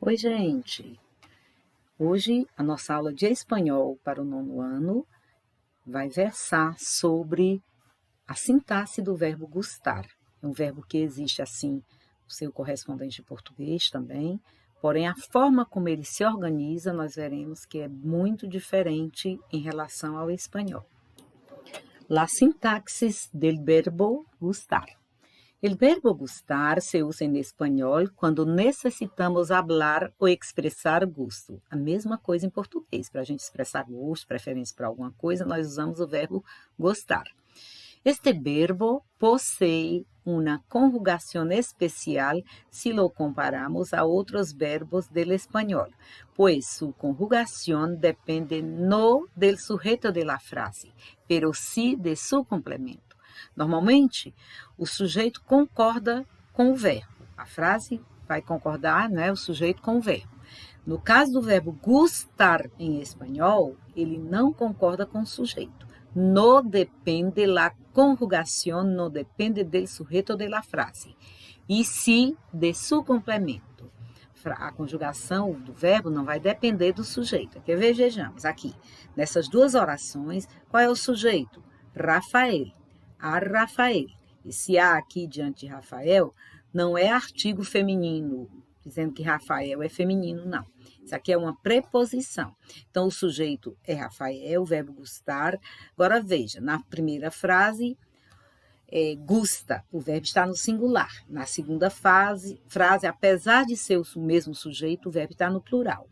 Oi, gente! Hoje a nossa aula de espanhol para o 9º ano vai versar sobre a sintaxe do verbo gustar. É um verbo que existe assim no seu correspondente em português também, porém a forma como ele se organiza nós veremos que é muito diferente em relação ao espanhol. La sintaxis del verbo gustar. El verbo gustar se usa em espanhol quando necessitamos hablar ou expressar gosto. A mesma coisa em português. Para a gente expressar gosto, preferência para alguma coisa, nós usamos o verbo gostar. Este verbo posee una conjugación especial si lo comparamos a otros verbos del español, pues su conjugación depende no del sujeto de la frase, pero sí de su complemento. Normalmente, o sujeito concorda com o verbo. A frase vai concordar, né, o sujeito com o verbo. No caso do verbo gustar em espanhol, ele não concorda com o sujeito. No depende la conjugación, no depende del sujeto de la frase. E sí de su complemento. A conjugação do verbo não vai depender do sujeito. Quer ver? Vejamos aqui. Nessas duas orações, qual é o sujeito? Rafael. A Rafael. Esse A aqui diante de Rafael não é artigo feminino, dizendo que Rafael é feminino, não. Isso aqui é uma preposição. Então, o sujeito é Rafael, o verbo gustar. Agora, veja, na primeira frase, gusta, o verbo está no singular. Na segunda frase, apesar de ser o mesmo sujeito, o verbo está no plural.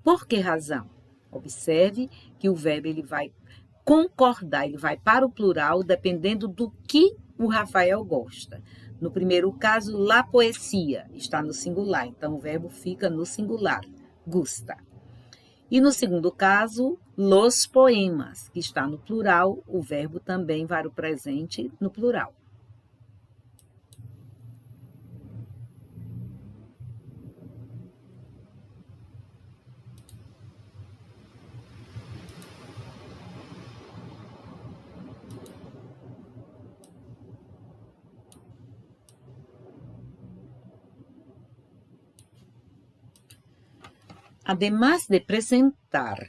Por que razão? Observe que o verbo ele vai concordar, ele vai para o plural, dependendo do que o Rafael gosta. No primeiro caso, la poesia está no singular, então o verbo fica no singular, gusta. E no segundo caso, los poemas, que está no plural, o verbo também vai para o presente no plural. Además de presentar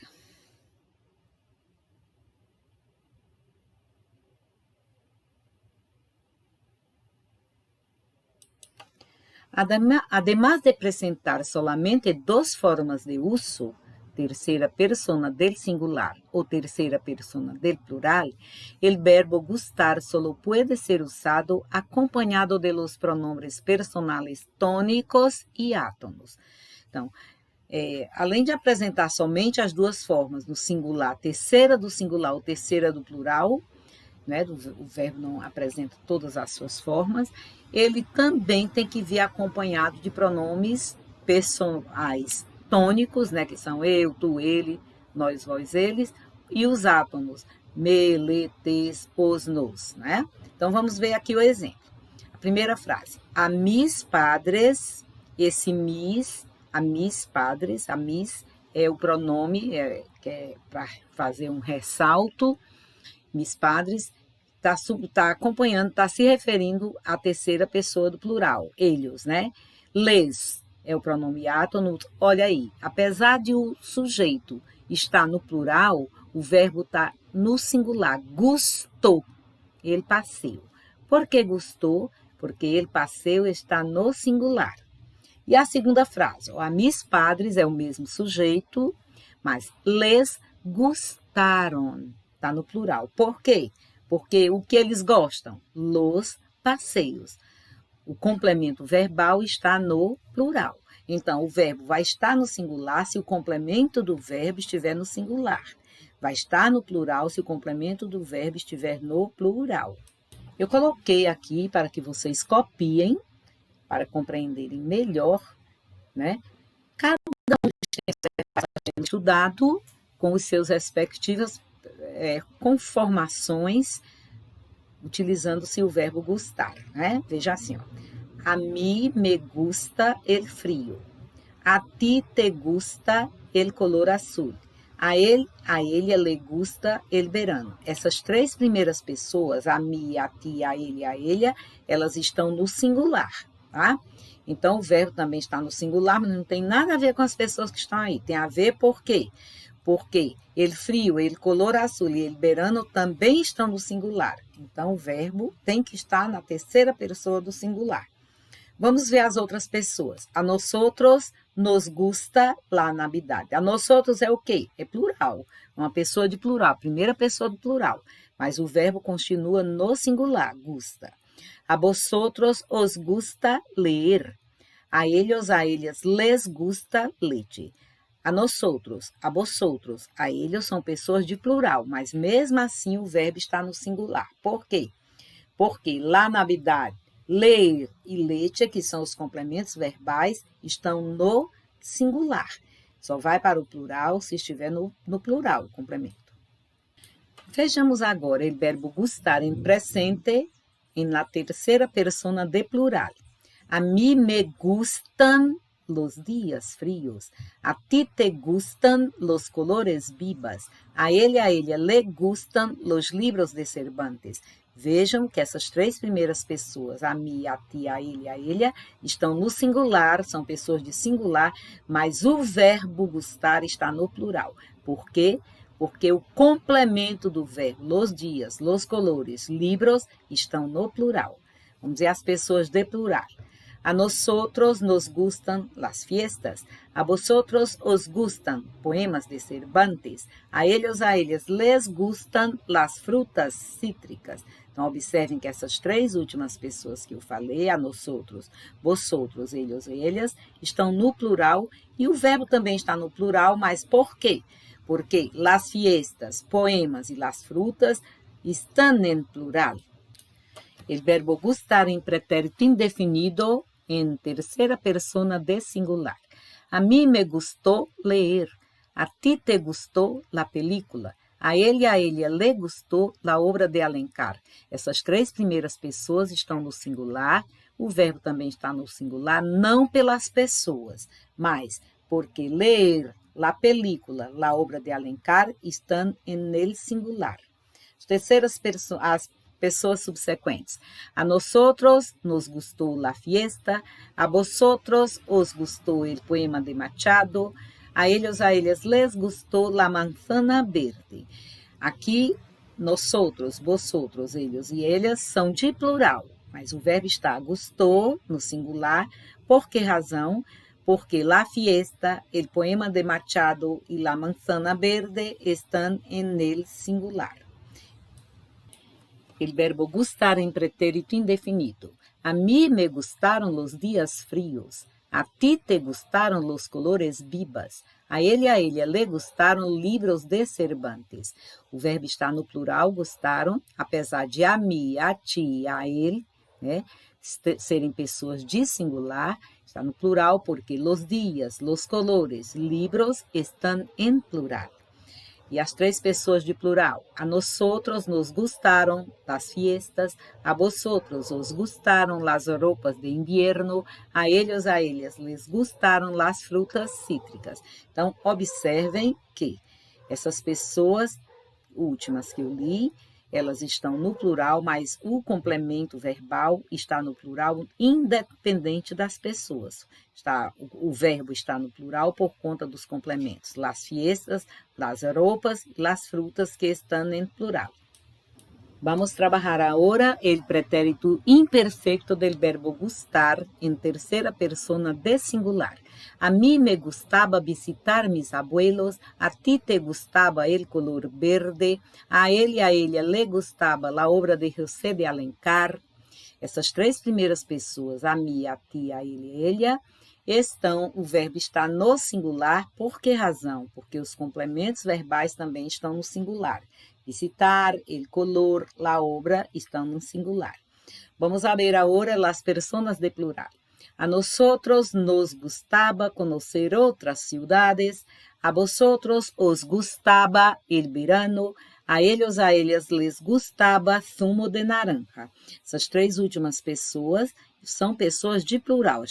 solamente dos formas de uso, terceira persona del singular o terceira persona del plural, el verbo gustar solo puede ser usado acompañado de los pronombres personales tónicos y átonos. Então, além de apresentar somente as duas formas, no singular, terceira do singular ou terceira do plural, né, o verbo não apresenta todas as suas formas, ele também tem que vir acompanhado de pronomes pessoais tônicos, né, que são eu, tu, ele, nós, vós, eles, e os átomos, me, le, tes, os, nos, né? Então, vamos ver aqui o exemplo. A primeira frase, a mis padres, esse mis, a mis padres, a mis é o pronome, que é para fazer um ressalto, mis padres, está acompanhando, está se referindo à terceira pessoa do plural, eles, né? Les é o pronome átono, olha aí, apesar de o sujeito estar no plural, o verbo está no singular, gustou, ele passeou. Por que gustou? Porque ele passeou está no singular. E a segunda frase, a mis padres é o mesmo sujeito, mas les gustaron, está no plural. Por quê? Porque o que eles gostam? Los passeios. O complemento verbal está no plural. Então, o verbo vai estar no singular se o complemento do verbo estiver no singular. Vai estar no plural se o complemento do verbo estiver no plural. Eu coloquei aqui para que vocês copiem, para compreenderem melhor, né? Cada um tem estudado com os seus respectivos conformações, utilizando-se o verbo gustar, né? Veja assim, ó. A mí me gusta el frío. A ti te gusta el color azul. A ele le gusta el verano. Essas três primeiras pessoas, a mim, a ti, a ele, elas estão no singular. tá? Então, o verbo também está no singular, mas não tem nada a ver com as pessoas que estão aí. Tem a ver por quê? Porque ele frio, ele color azul e ele verano também estão no singular. Então, o verbo tem que estar na terceira pessoa do singular. Vamos ver as outras pessoas. A nosotros nos gusta la Navidad. A nosotros é o quê? É plural. Uma pessoa de plural, primeira pessoa do plural. Mas o verbo continua no singular, gusta. A vosotros os gusta leer. A ellas les gusta leche. A nosotros, a vosotros, a ellos são pessoas de plural, mas mesmo assim o verbo está no singular. Por quê? Porque la Navidad, ler e leche, que são os complementos verbais, estão no singular. Só vai para o plural se estiver no plural o complemento. Vejamos agora o verbo gustar em presente, em la terceira persona de plural. A mí me gustan los días fríos. A ti te gustan los colores vivos. A ella le gustan los libros de Cervantes. Vejam que essas três primeiras pessoas, a mim, a ti, a ele, estão no singular, são pessoas de singular, mas o verbo gustar está no plural. Por quê? Porque o complemento do verbo, los dias, los colores, libros, estão no plural. Vamos dizer as pessoas de plural. A nosotros nos gustan las fiestas. A vosotros os gustan poemas de Cervantes. A ellas les gustan las frutas cítricas. Então, observem que essas três últimas pessoas que eu falei, a nosotros, vosotros, ellos e ellas, estão no plural e o verbo também está no plural, mas por quê? Porque las fiestas, poemas e las frutas estão em plural. O verbo gustar em pretérito indefinido em terceira persona de singular. A mí me gustó leer. A ti te gustó la película. A ella le gustou la obra de Alencar. Essas três primeiras pessoas estão no singular, o verbo também está no singular, não pelas pessoas, mas porque ler la película, la obra de Alencar, estão en el singular. As terceiras pessoas subsequentes. A nosotros nos gustou la fiesta, a vosotros os gustou el poema de Machado, a ellas les gustou la manzana verde. Aqui, nosotros, vosotros, ellos e ellas são de plural, mas o verbo está gustou no singular. Por que razão? Porque la fiesta, el poema de Machado e la manzana verde estão en el singular. O verbo gustar em pretérito indefinido. A mí me gustaron los días fríos. A ti te gustaron los colores vivos. A ella le gustaron libros de Cervantes. O verbo está no plural, gustaram, apesar de a mim, a ti, a ele, né, serem pessoas de singular, está no plural porque los dias, los colores, libros estão em plural. E as três pessoas de plural. A nosotros nos gustaron las fiestas, a vosotros os gustaron las roupas de invierno, a ellas les gustaron las frutas cítricas. Então, observem que essas pessoas últimas que eu li, elas estão no plural, mas o complemento verbal está no plural independente das pessoas. O verbo está no plural por conta dos complementos. Las fiestas, las roupas, las frutas que estão em plural. Vamos trabalhar agora o pretérito imperfeito do verbo gustar em terceira persona de singular. A mí me gustaba visitar mis abuelos, a ti te gustaba el color verde, a ella le gustaba la obra de José de Alencar. Essas três primeiras pessoas, a mim, a ti, a ele, ella, o verbo está no singular. Por que razão? Porque os complementos verbais também estão no singular. Visitar, el color, la obra estão no singular. Vamos ver agora as personas de plural. A nosotros nos gustaba conocer outras ciudades, a vosotros os gustaba el verano, a ellas les gustaba zumo de naranja. Essas três últimas pessoas são pessoas de plural,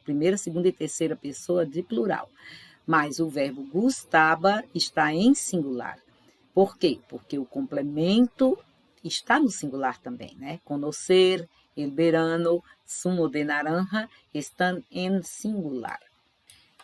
primeira, segunda e terceira pessoa de plural. Mas o verbo gustaba está em singular. Por quê? Porque o complemento está no singular também, né? Conhecer, el verano, zumo de naranja, están en singular.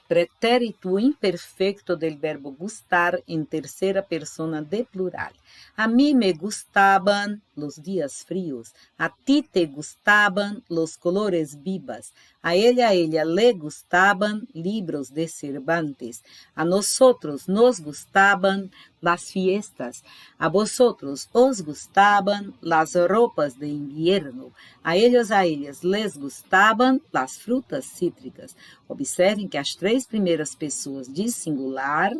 Pretérito imperfecto del verbo gustar en tercera persona de plural. A mí me gustaban los días fríos. A ti te gustaban los colores vivas. A ella le gustaban libros de Cervantes. A nosotros nos gustaban las fiestas. A vosotros os gustaban las ropas de invierno. A ellas les gustaban las frutas cítricas. Observem que as três primeiras pessoas de singular,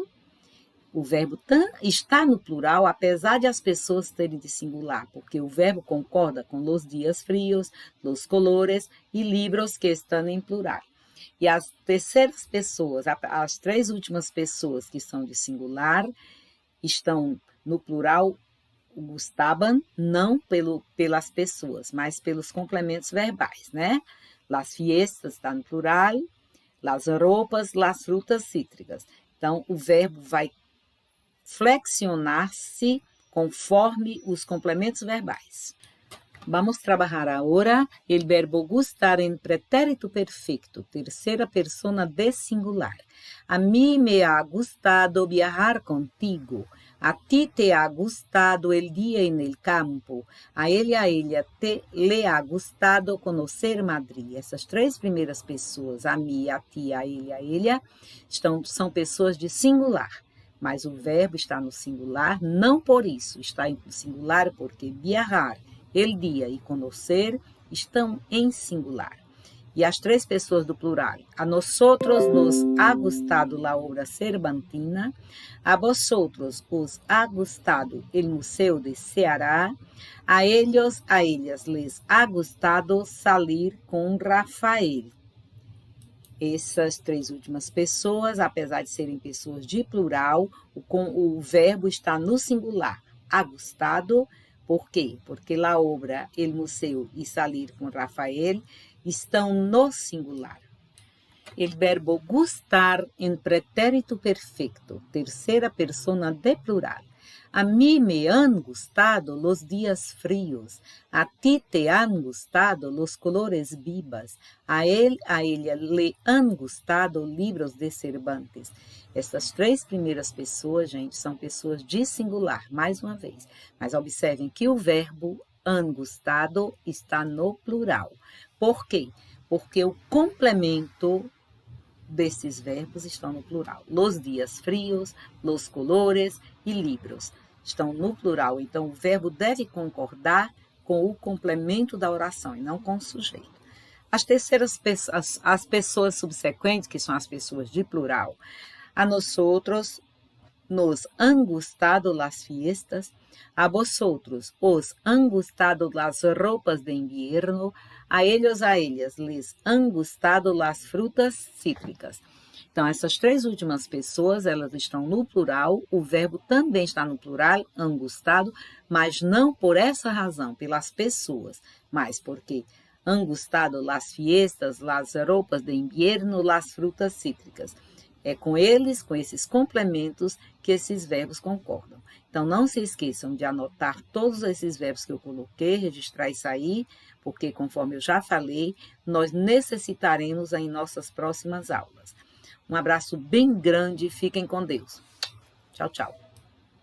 o verbo está no plural, apesar de as pessoas terem de singular, porque o verbo concorda com los dias frios, los colores e libros que estão em plural. E as terceiras pessoas, as três últimas pessoas que são de singular, estão no plural, gustaban, não pelas pessoas, mas pelos complementos verbais, né? Las fiestas está no plural, las roupas, las frutas cítricas. Então, o verbo vai flexionar-se conforme os complementos verbais. Vamos trabalhar agora o verbo gustar em pretérito perfeito, terceira persona de singular. A mí me ha gustado viajar contigo. A ti te ha gustado el día en el campo. A ella le ha gustado conocer Madrid. Essas três primeiras pessoas, a mim, a ti, a ella, são pessoas de singular. Mas o verbo está no singular, não por isso. Está no singular porque viajar, el día e conocer estão em singular. E as três pessoas do plural. A nosotros nos ha gustado la obra cervantina. A vosotros os ha gustado el Museu de Ceará. A ellas les ha gustado salir com Rafael. Essas três últimas pessoas, apesar de serem pessoas de plural, o verbo está no singular. Ha gustado. Por quê? Porque la obra, el museu e salir com Rafael estão no singular. El verbo gustar em pretérito perfeito, terceira persona de plural. A mí me han gustado los días fríos. A ti te han gustado los colores vivas. A ella le han gustado libros de Cervantes. Essas três primeiras pessoas, gente, são pessoas de singular, mais uma vez. Mas observem que o verbo han gustado está no plural. Por quê? Porque o complemento desses verbos estão no plural. Los dias frios, los colores e libros estão no plural. Então, o verbo deve concordar com o complemento da oração e não com o sujeito. As terceiras pessoas, as pessoas subsequentes, que são as pessoas de plural, a nosotros nos han gustado las fiestas, a vosotros os han gustado las ropas de invierno, a ellas les han gustado las frutas cítricas. Então, essas três últimas pessoas, elas estão no plural, o verbo também está no plural, han gustado, mas não por essa razão, pelas pessoas, mas porque han gustado las fiestas, las ropas de invierno, las frutas cítricas. É com eles, com esses complementos, que esses verbos concordam. Então, não se esqueçam de anotar todos esses verbos que eu coloquei, registrar isso aí, porque, conforme eu já falei, nós necessitaremos em nossas próximas aulas. Um abraço bem grande, fiquem com Deus. Tchau, tchau.